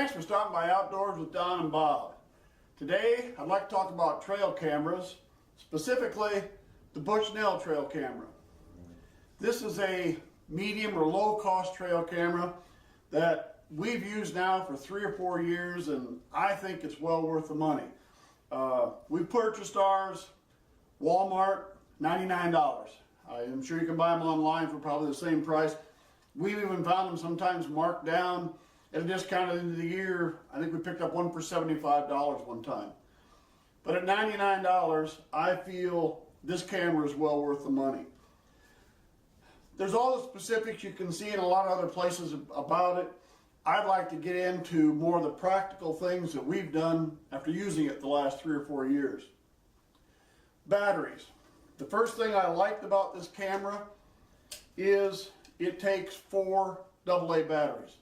Thanks for stopping by Outdoors with Don and Bob. Today, I'd like to talk about trail cameras, specifically the Bushnell trail camera. This is a medium or low cost trail camera that we've used now for 3 or 4 years, and I think it's well worth the money. We purchased ours, Walmart, $99. I am sure you can buy them online for probably the same price. We've even found them sometimes marked down at a discount at the end of the year. I think we picked up one for $75 one time. But at $99, I feel this camera is well worth the money. There's all the specifics you can see in a lot of other places about it. I'd like to get into more of the practical things that we've done after using it the last 3 or 4 years. Batteries. The first thing I liked about this camera is it takes 4 AA batteries.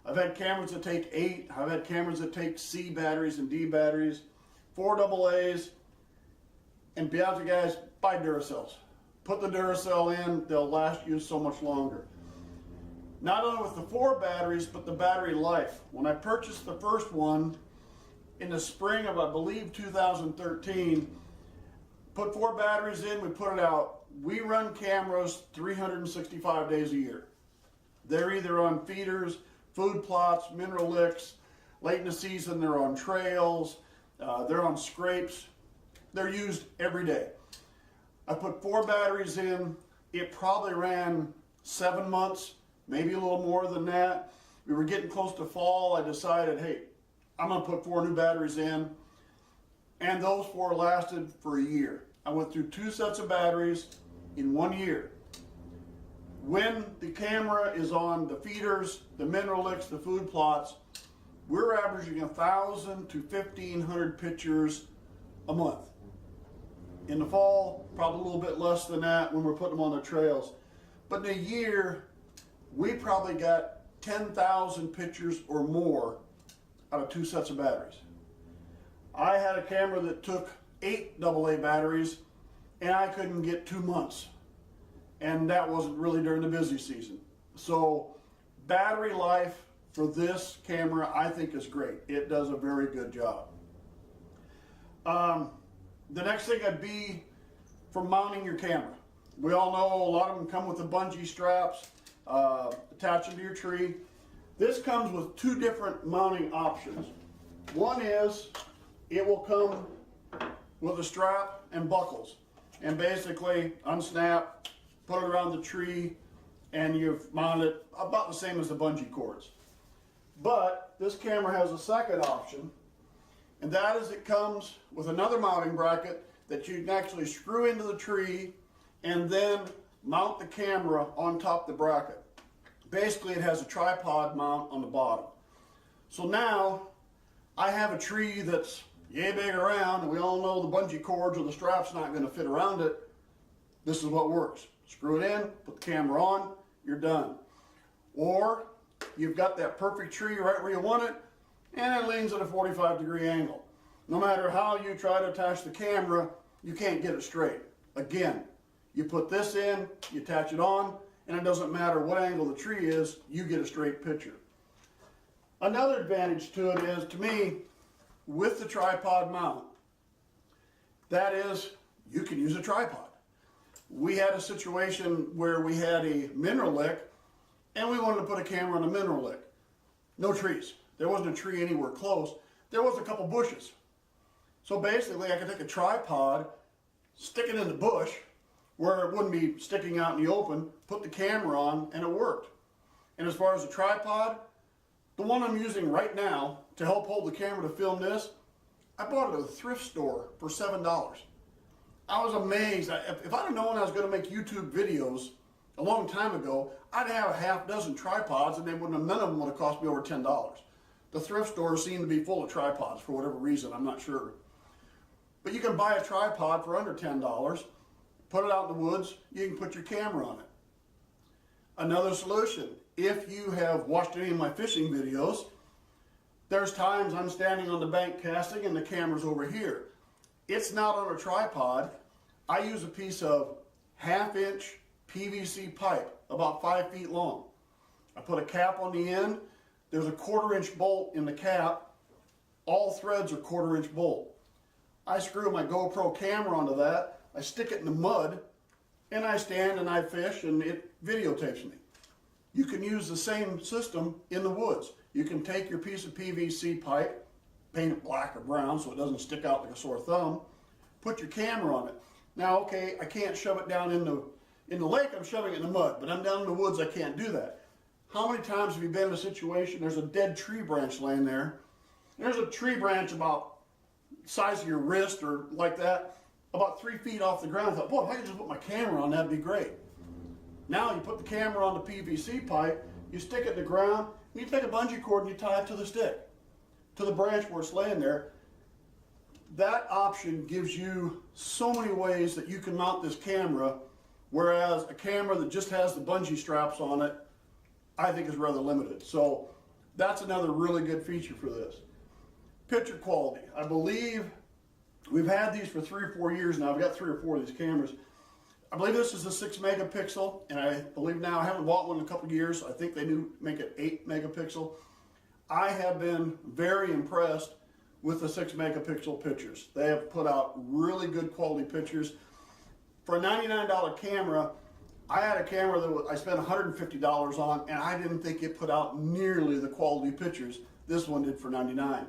I've had cameras that take 8. I've had cameras that take C batteries and D batteries. 4 AA's. And be honest with you guys, buy Duracells. Put the Duracell in, they'll last you so much longer. Not only with the 4 batteries, but the battery life. When I purchased the first one in the spring of, I believe, 2013, put 4 batteries in, we put it out. We run cameras 365 days a year. They're either on feeders, food plots, mineral licks. Late in the season, they're on trails, they're on scrapes. They're used every day. I put 4 batteries in. It probably ran 7 months, maybe a little more than that. We were getting close to fall. I decided, hey, I'm going to put 4 new batteries in. And those 4 lasted for a year. I went through 2 sets of batteries in 1 year. When the camera is on the feeders, the mineral licks, the food plots, we're averaging 1,000 to 1,500 pictures a month. In the fall, probably a little bit less than that when we're putting them on the trails. But in a year, we probably got 10,000 pictures or more out of 2 sets of batteries. I had a camera that took 8 AA batteries, and I couldn't get 2 months. And that wasn't really during the busy season. So battery life for this camera, I think, is great. It does a very good job. The next thing would be for mounting your camera. We all know a lot of them come with the bungee straps attached to your tree. This comes with 2 different mounting options. One is it will come with a strap and buckles, and basically unsnap, put it around the tree, and you've mounted it about the same as the bungee cords. But this camera has a second option, and that is it comes with another mounting bracket that you can actually screw into the tree and then mount the camera on top of the bracket. Basically, it has a tripod mount on the bottom. So now I have a tree that's yay big around, and we all know the bungee cords or the strap's not going to fit around it. This is what works. Screw it in, put the camera on, you're done. Or you've got that perfect tree right where you want it, and it leans at a 45-degree angle. No matter how you try to attach the camera, you can't get it straight. Again, you put this in, you attach it on, and it doesn't matter what angle the tree is, you get a straight picture. Another advantage to it is, to me, with the tripod mount, that is, you can use a tripod. We had a situation where we had a mineral lick, and we wanted to put a camera on a mineral lick. No trees. There wasn't a tree anywhere close. There was a couple bushes. So basically, I could take a tripod, stick it in the bush, where it wouldn't be sticking out in the open, put the camera on, and it worked. And as far as the tripod, the one I'm using right now to help hold the camera to film this, I bought it at a thrift store for $7. I was amazed. If I'd have known I was going to make YouTube videos a long time ago, I'd have a half dozen tripods, and none of them would have cost me over $10. The thrift stores seem to be full of tripods for whatever reason, I'm not sure. But you can buy a tripod for under $10, put it out in the woods, you can put your camera on it. Another solution, if you have watched any of my fishing videos, there's times I'm standing on the bank casting and the camera's over here. It's not on a tripod. I use a piece of 1/2-inch PVC pipe, about 5 feet long. I put a cap on the end there's a 1/4-inch bolt in the cap. All threads are 1/4-inch bolt. I screw my GoPro camera onto that, I stick it in the mud, and I stand and I fish and it videotapes me. You can use the same system in the woods. You can take your piece of PVC pipe, paint it black or brown so it doesn't stick out like a sore thumb, put your camera on it. Now, okay, I can't shove it down in the lake, I'm shoving it in the mud, but I'm down in the woods, I can't do that. How many times have you been in a situation, there's a dead tree branch laying there, there's a tree branch about the size of your wrist or like that, about 3 feet off the ground. I thought, boy, if I could just put my camera on, that'd be great. Now you put the camera on the PVC pipe, you stick it in the ground, and you take a bungee cord and you tie it to the stick, to the branch where it's laying there. That option gives you so many ways that you can mount this camera, whereas a camera that just has the bungee straps on it, I think is rather limited. So that's another really good feature for this. Picture quality. I believe we've had these for 3 or 4 years now. I've got 3 or 4 of these cameras. I believe this is a 6 megapixel, and I believe now, I haven't bought one in a couple of years. I think they do make it 8 megapixel. I have been very impressed with the 6 megapixel pictures. They have put out really good quality pictures. For a $99 camera, I had a camera that I spent $150 on, and I didn't think it put out nearly the quality pictures this one did for $99.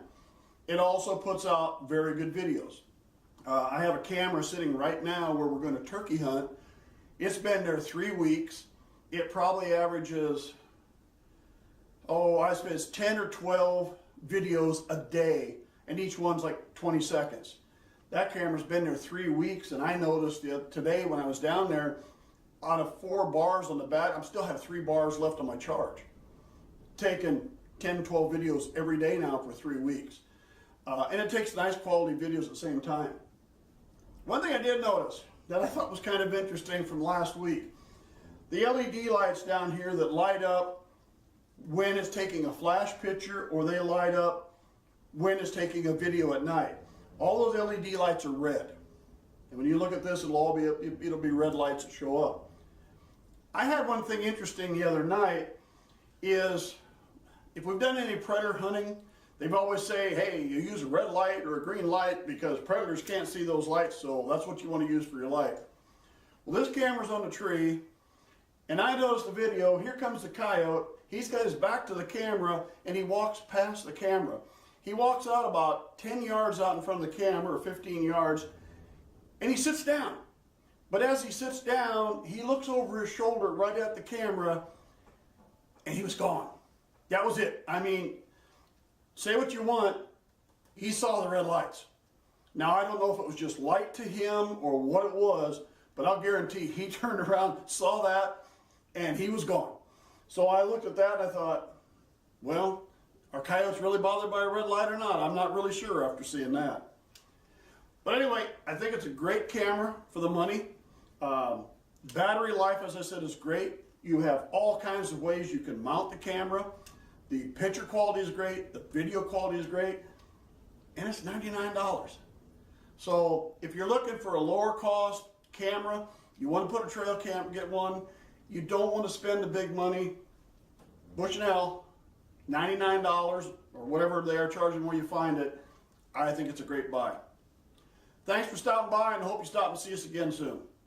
It also puts out very good videos. I have a camera sitting right now where we're going to turkey hunt. It's been there 3 weeks. It probably averages, I suppose 10 or 12 videos a day, and each one's like 20 seconds. That camera's been there 3 weeks, and I noticed today when I was down there, out of 4 bars on the back, I still have 3 bars left on my charge. Taking 10, 12 videos every day now for 3 weeks. And it takes nice quality videos at the same time. One thing I did notice that I thought was kind of interesting from last week, the LED lights down here that light up when it's taking a flash picture, or they light up when it's taking a video at night. All those LED lights are red. And when you look at this, it'll be red lights that show up. I had one thing interesting the other night is, if we've done any predator hunting, they've always say, hey, you use a red light or a green light because predators can't see those lights, so that's what you want to use for your light. Well, this camera's on the tree, and I noticed the video, here comes the coyote, he's got his back to the camera, and he walks past the camera. He walks out about 10 yards out in front of the camera, or 15 yards, and he sits down. But as he sits down, he looks over his shoulder right at the camera, and he was gone. That was it. I mean, say what you want, he saw the red lights. Now, I don't know if it was just light to him or what it was, but I'll guarantee he turned around, saw that, and he was gone. So I looked at that and I thought, well, are coyotes really bothered by a red light or not? I'm not really sure after seeing that. But anyway, I think it's a great camera for the money. Battery life, as I said, is great. You have all kinds of ways you can mount the camera. The picture quality is great, the video quality is great, and it's $99. So if you're looking for a lower cost camera, you want to put a trail cam, get one, you don't want to spend the big money, Bushnell, $99 or whatever they are charging where you find it, I think it's a great buy. Thanks for stopping by, and I hope you stop and see us again soon.